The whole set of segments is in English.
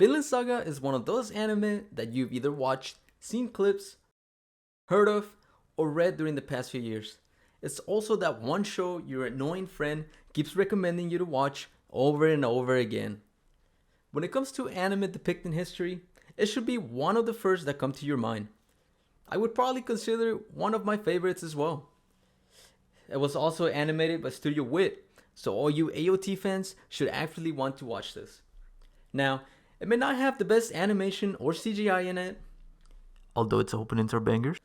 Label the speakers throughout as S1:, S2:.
S1: Vinland Saga is one of those anime that you've either watched, seen clips, heard of, or read during the past few years. It's also that one show your annoying friend keeps recommending you to watch over and over again. When it comes to anime depicting history, it should be one of the first that come to your mind. I would probably consider it one of my favorites as well. It was also animated by Studio Wit, so all you AOT fans should actually want to watch this. Now, it may not have the best animation or CGI in it, although its openings are bangers.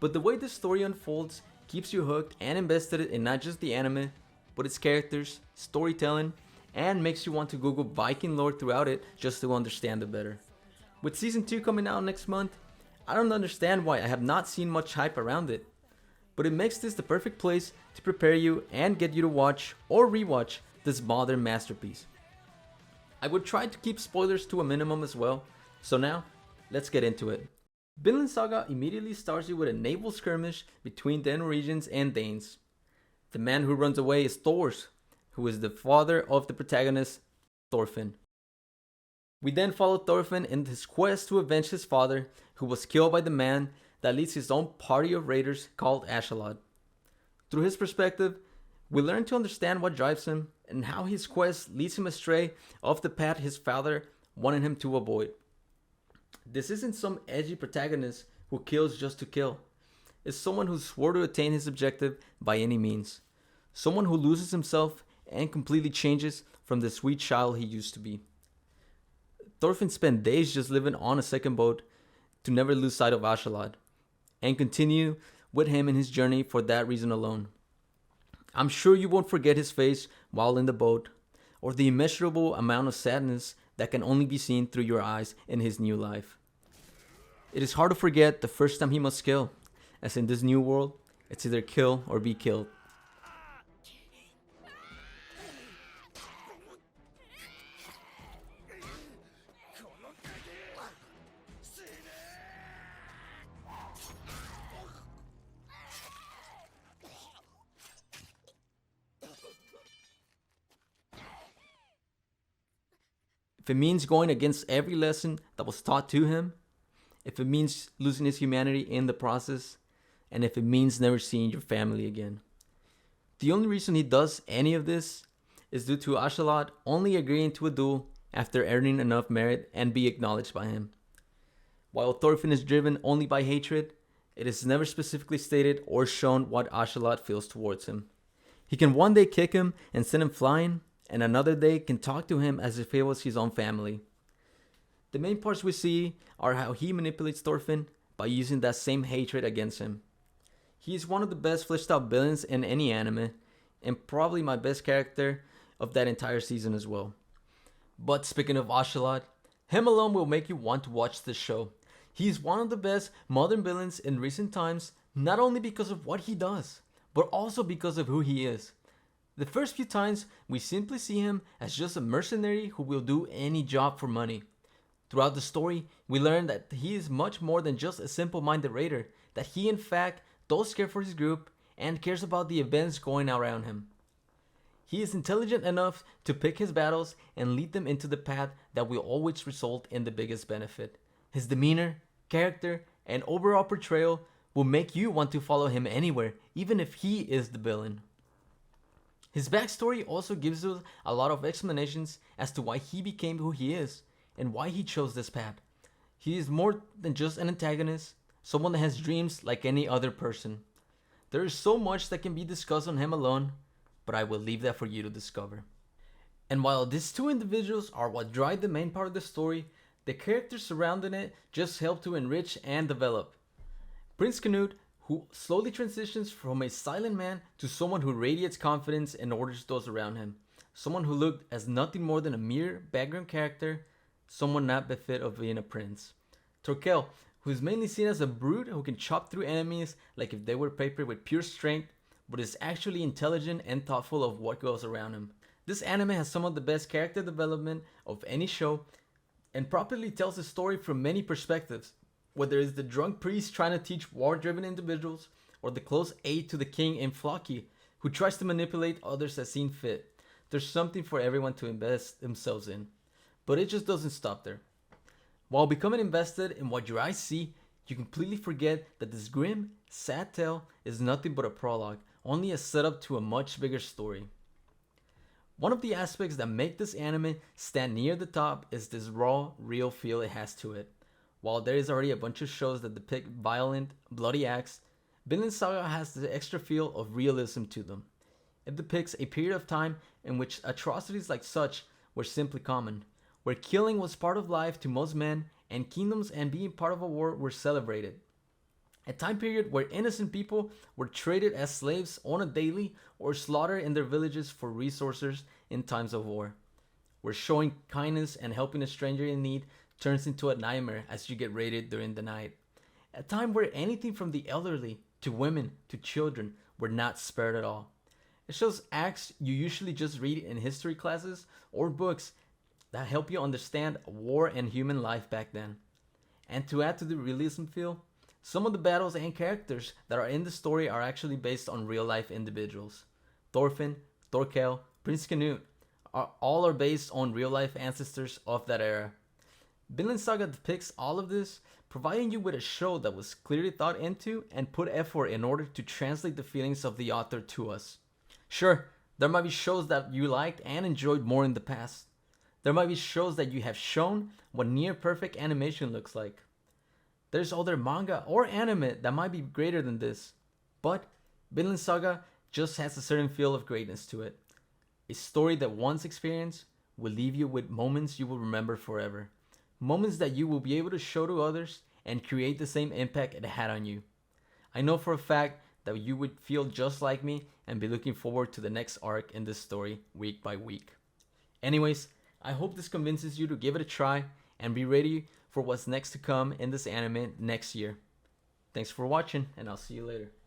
S1: But the way the story unfolds keeps you hooked and invested in not just the anime, but its characters, storytelling, and makes you want to Google Viking lore throughout it just to understand it better. With season 2 coming out next month, I don't understand why I have not seen much hype around it. But it makes this the perfect place to prepare you and get you to watch or rewatch this modern masterpiece. I would try to keep spoilers to a minimum as well, so now, let's get into it. Vinland Saga immediately starts you with a naval skirmish between the Norwegians and Danes. The man who runs away is Thors, who is the father of the protagonist, Thorfinn. We then follow Thorfinn in his quest to avenge his father, who was killed by the man that leads his own party of raiders called Ashalad. Through his perspective, we learn to understand what drives him and how his quest leads him astray off the path his father wanted him to avoid. This isn't some edgy protagonist who kills just to kill. It's someone who swore to attain his objective by any means. Someone who loses himself and completely changes from the sweet child he used to be. Thorfinn spent days just living on a second boat to never lose sight of Ashalad, and continue with him in his journey for that reason alone. I'm sure you won't forget his face while in the boat, or the immeasurable amount of sadness that can only be seen through your eyes in his new life. It is hard to forget the first time he must kill, as in this new world, it's either kill or be killed. If it means going against every lesson that was taught to him, if it means losing his humanity in the process, and if it means never seeing your family again. The only reason he does any of this is due to Ashalad only agreeing to a duel after earning enough merit and be acknowledged by him. While Thorfinn is driven only by hatred, it is never specifically stated or shown what Ashalad feels towards him. He can one day kick him and send him flying, and another day can talk to him as if it was his own family. The main parts we see are how he manipulates Thorfinn by using that same hatred against him. He is one of the best fleshed out villains in any anime, and probably my best character of that entire season as well. But speaking of Ashalad, him alone will make you want to watch this show. He is one of the best modern villains in recent times, not only because of what he does, but also because of who he is. The first few times, we simply see him as just a mercenary who will do any job for money. Throughout the story, we learn that he is much more than just a simple-minded raider, that he in fact does care for his group and cares about the events going around him. He is intelligent enough to pick his battles and lead them into the path that will always result in the biggest benefit. His demeanor, character, and overall portrayal will make you want to follow him anywhere, even if he is the villain. His backstory also gives us a lot of explanations as to why he became who he is and why he chose this path. He is more than just an antagonist, someone that has dreams like any other person. There is so much that can be discussed on him alone, but I will leave that for you to discover. And while these two individuals are what drive the main part of the story, the characters surrounding it just help to enrich and develop. Prince Canute, who slowly transitions from a silent man to someone who radiates confidence and orders those around him. Someone who looked as nothing more than a mere background character, someone not befit of being a prince. Torkel, who is mainly seen as a brute who can chop through enemies like if they were paper with pure strength, but is actually intelligent and thoughtful of what goes around him. This anime has some of the best character development of any show, and properly tells the story from many perspectives. Whether it's the drunk priest trying to teach war-driven individuals, or the close aide to the king in Floki, who tries to manipulate others as seen fit. There's something for everyone to invest themselves in. But it just doesn't stop there. While becoming invested in what your eyes see, you completely forget that this grim, sad tale is nothing but a prologue, only a setup to a much bigger story. One of the aspects that make this anime stand near the top is this raw, real feel it has to it. While there is already a bunch of shows that depict violent, bloody acts, Vinland Saga has the extra feel of realism to them. It depicts a period of time in which atrocities like such were simply common, where killing was part of life to most men and kingdoms and being part of a war were celebrated. A time period where innocent people were traded as slaves on a daily or slaughtered in their villages for resources in times of war. Where showing kindness and helping a stranger in need turns into a nightmare as you get raided during the night. A time where anything from the elderly to women to children were not spared at all. It shows acts you usually just read in history classes or books that help you understand war and human life back then. And to add to the realism feel, some of the battles and characters that are in the story are actually based on real life individuals. Thorfinn, Thorkel, Prince Canute all are based on real life ancestors of that era. Vinland Saga depicts all of this, providing you with a show that was clearly thought into and put effort in order to translate the feelings of the author to us. Sure, there might be shows that you liked and enjoyed more in the past. There might be shows that you have shown what near perfect animation looks like. There's other manga or anime that might be greater than this. But Vinland Saga just has a certain feel of greatness to it. A story that once experienced will leave you with moments you will remember forever. Moments that you will be able to show to others and create the same impact it had on you. I know for a fact that you would feel just like me and be looking forward to the next arc in this story week by week. Anyways, I hope this convinces you to give it a try and be ready for what's next to come in this anime next year. Thanks for watching, and I'll see you later.